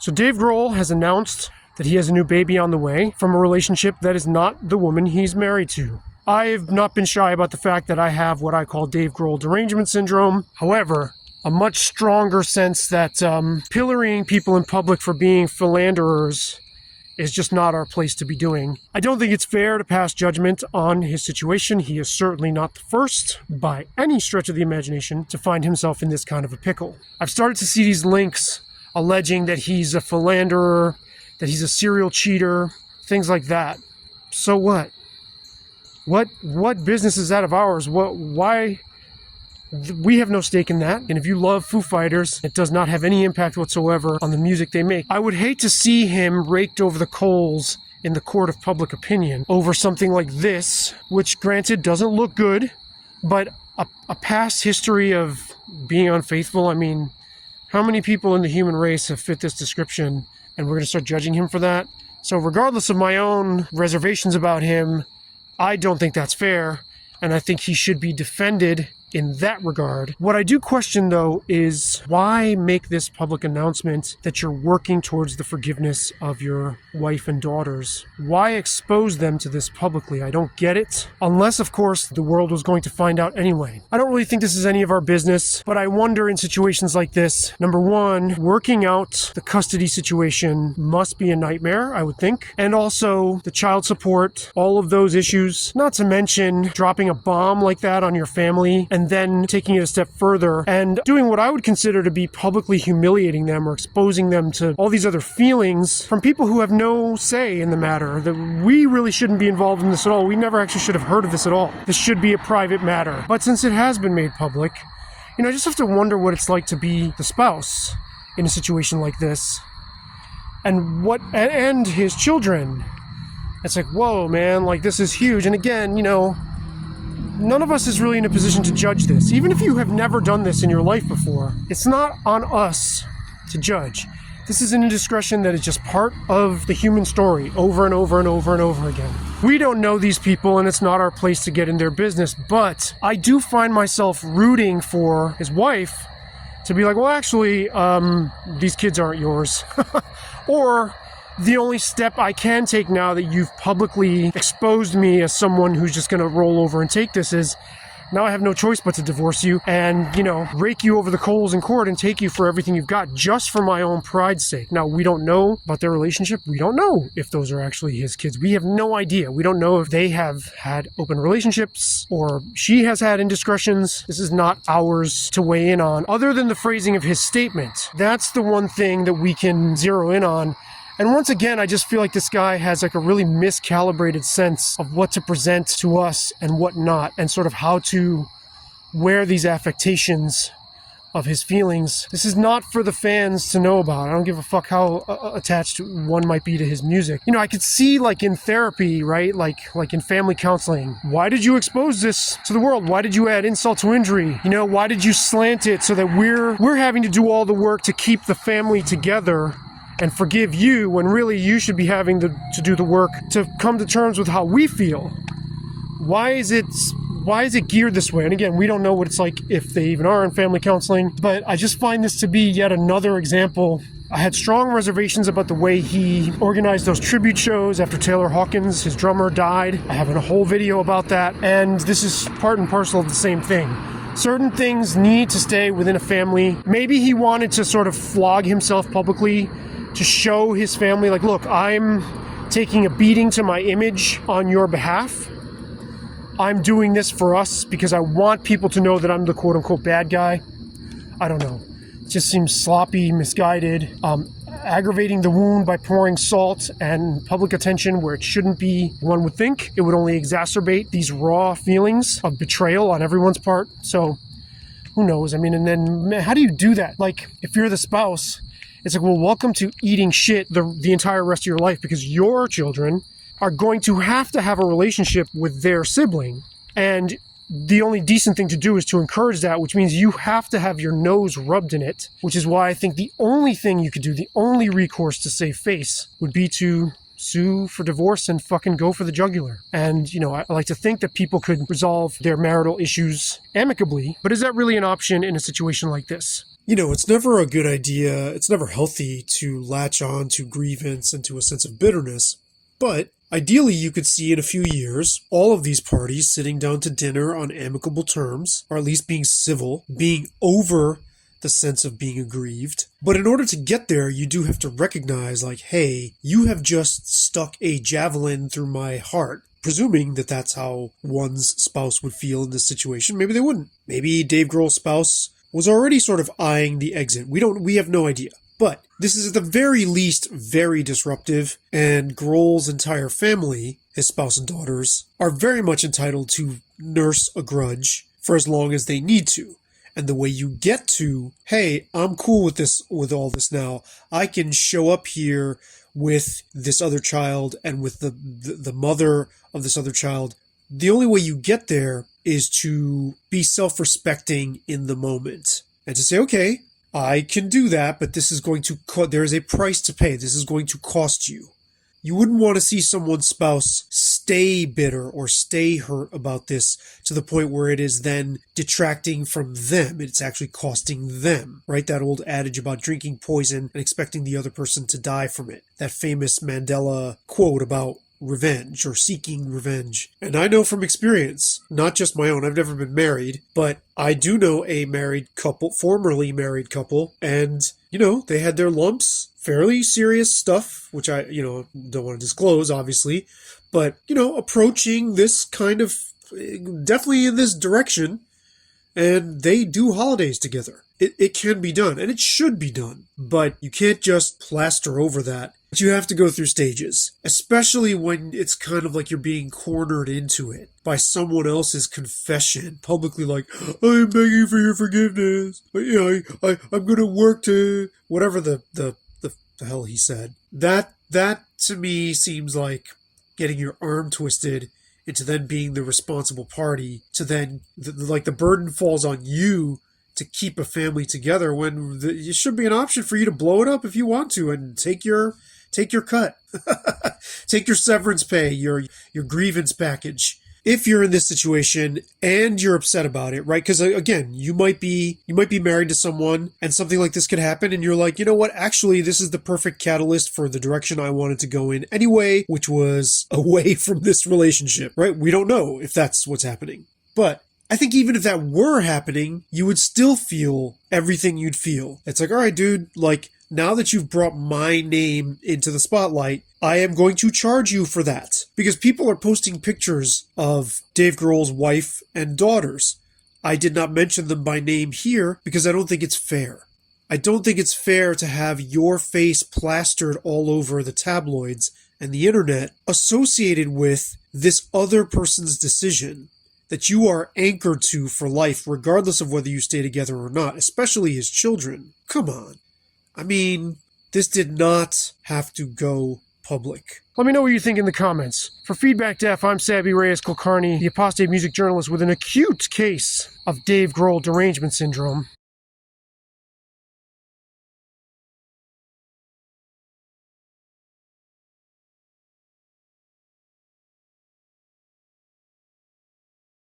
So Dave Grohl has announced that he has a new baby on the way from a relationship that is not the woman he's married to. I've not been shy about the fact that I have what I call Dave Grohl derangement syndrome. However, a much stronger sense that pillorying people in public for being philanderers is just not our place to be doing. I don't think it's fair to pass judgment on his situation. He is certainly not the first, by any stretch of the imagination, to find himself in this kind of a pickle. I've started to see these links alleging that he's a philanderer, that he's a serial cheater, things like that. So what? What business is that of ours? Why? We have no stake in that. And if you love Foo Fighters, it does not have any impact whatsoever on the music they make. I would hate to see him raked over the coals in the court of public opinion over something like this, which granted doesn't look good, but a past history of being unfaithful. I mean, how many people in the human race have fit this description, and we're going to start judging him for that? So regardless of my own reservations about him, I don't think that's fair, and I think he should be defended in that regard. What I do question, though, is why make this public announcement that you're working towards the forgiveness of your wife and daughters? Why expose them to this publicly? I don't get it. Unless, of course, the world was going to find out anyway. I don't really think this is any of our business, but I wonder in situations like this, number one, working out the custody situation must be a nightmare, I would think. And also the child support, all of those issues, not to mention dropping a bomb like that on your family and then taking it a step further and doing what I would consider to be publicly humiliating them or exposing them to all these other feelings from people who have no say in the matter, that we really shouldn't be involved in this at all. We never actually should have heard of this at all. This should be a private matter. But since it has been made public, I just have to wonder what it's like to be the spouse in a situation like this and his children. It's like, whoa, man, like this is huge. And again, none of us is really in a position to judge this. Even if you have never done this in your life before, it's not on us to judge. This is an indiscretion that is just part of the human story over and over and over and over again. We don't know these people, and it's not our place to get in their business, but I do find myself rooting for his wife to be like, well, actually, these kids aren't yours. Or the only step I can take now that you've publicly exposed me as someone who's just going to roll over and take this is, now I have no choice but to divorce you and, rake you over the coals in court and take you for everything you've got just for my own pride's sake. Now, we don't know about their relationship. We don't know if those are actually his kids. We have no idea. We don't know if they have had open relationships or she has had indiscretions. This is not ours to weigh in on, other than the phrasing of his statement. That's the one thing that we can zero in on. And once again, I just feel like this guy has like a really miscalibrated sense of what to present to us and what not, and sort of how to wear these affectations of his feelings. This is not for the fans to know about. I don't give a fuck how attached one might be to his music. I could see like in therapy, right? Like in family counseling. Why did you expose this to the world? Why did you add insult to injury? Why did you slant it so that we're having to do all the work to keep the family together and forgive you, when really you should be having to do the work to come to terms with how we feel? Why is it geared this way? And again, we don't know what it's like if they even are in family counseling, but I just find this to be yet another example. I had strong reservations about the way he organized those tribute shows after Taylor Hawkins, his drummer, died. I have a whole video about that, and this is part and parcel of the same thing. Certain things need to stay within a family. Maybe he wanted to sort of flog himself publicly to show his family, like, look, I'm taking a beating to my image on your behalf. I'm doing this for us because I want people to know that I'm the quote-unquote bad guy. I don't know. It just seems sloppy, misguided, aggravating the wound by pouring salt and public attention where it shouldn't be. One would think it would only exacerbate these raw feelings of betrayal on everyone's part. So who knows? I mean, and then how do you do that? Like, if you're the spouse, it's like, well, welcome to eating shit the entire rest of your life, because your children are going to have a relationship with their sibling. And the only decent thing to do is to encourage that, which means you have to have your nose rubbed in it, which is why I think the only thing you could do, the only recourse to save face, would be to sue for divorce and fucking go for the jugular. And, I like to think that people could resolve their marital issues amicably, but is that really an option in a situation like this? It's never a good idea, it's never healthy to latch on to grievance and to a sense of bitterness, but ideally you could see in a few years all of these parties sitting down to dinner on amicable terms, or at least being civil, being over the sense of being aggrieved. But in order to get there, you do have to recognize, like, hey, you have just stuck a javelin through my heart. Presuming that that's how one's spouse would feel in this situation. Maybe they wouldn't. Maybe Dave Grohl's spouse was already sort of eyeing the exit. We have no idea. But this is at the very least very disruptive, and Grohl's entire family, his spouse and daughters, are very much entitled to nurse a grudge for as long as they need to. And the way you get to, hey, I'm cool with this, with all this now. I can show up here with this other child and with the mother of this other child. The only way you get there is to be self-respecting in the moment and to say, okay, I can do that, but this is going to, there is a price to pay. This is going to cost you. You wouldn't want to see someone's spouse stay bitter or stay hurt about this to the point where it is then detracting from them. It's actually costing them, right? That old adage about drinking poison and expecting the other person to die from it. That famous Mandela quote about revenge or seeking revenge. And I know from experience, not just my own, I've never been married, but I do know a married couple, formerly married couple, and, they had their lumps, fairly serious stuff, which I, don't want to disclose, obviously, but, approaching this kind of, definitely in this direction, and they do holidays together. It can be done, and it should be done, but you can't just plaster over that. But you have to go through stages, especially when it's kind of like you're being cornered into it by someone else's confession, publicly like, I'm begging for your forgiveness. I'm going to work to whatever the hell he said. That to me seems like getting your arm twisted into then being the responsible party, to then the burden falls on you to keep a family together when it should be an option for you to blow it up if you want to and take your cut. Take your severance pay, your grievance package. If you're in this situation and you're upset about it, right? Because again, you might be married to someone and something like this could happen and you're like, you know what? Actually, this is the perfect catalyst for the direction I wanted to go in anyway, which was away from this relationship, right? We don't know if that's what's happening. But I think even if that were happening, you would still feel everything you'd feel. It's like, all right, dude, now that you've brought my name into the spotlight, I am going to charge you for that. Because people are posting pictures of Dave Grohl's wife and daughters. I did not mention them by name here because I don't think it's fair. I don't think it's fair to have your face plastered all over the tabloids and the internet associated with this other person's decision that you are anchored to for life, regardless of whether you stay together or not, especially his children. Come on. I mean, this did not have to go public. Let me know what you think in the comments. For Feedback Def, I'm Sabby Reyes Kulkarni, the apostate music journalist with an acute case of Dave Grohl derangement syndrome.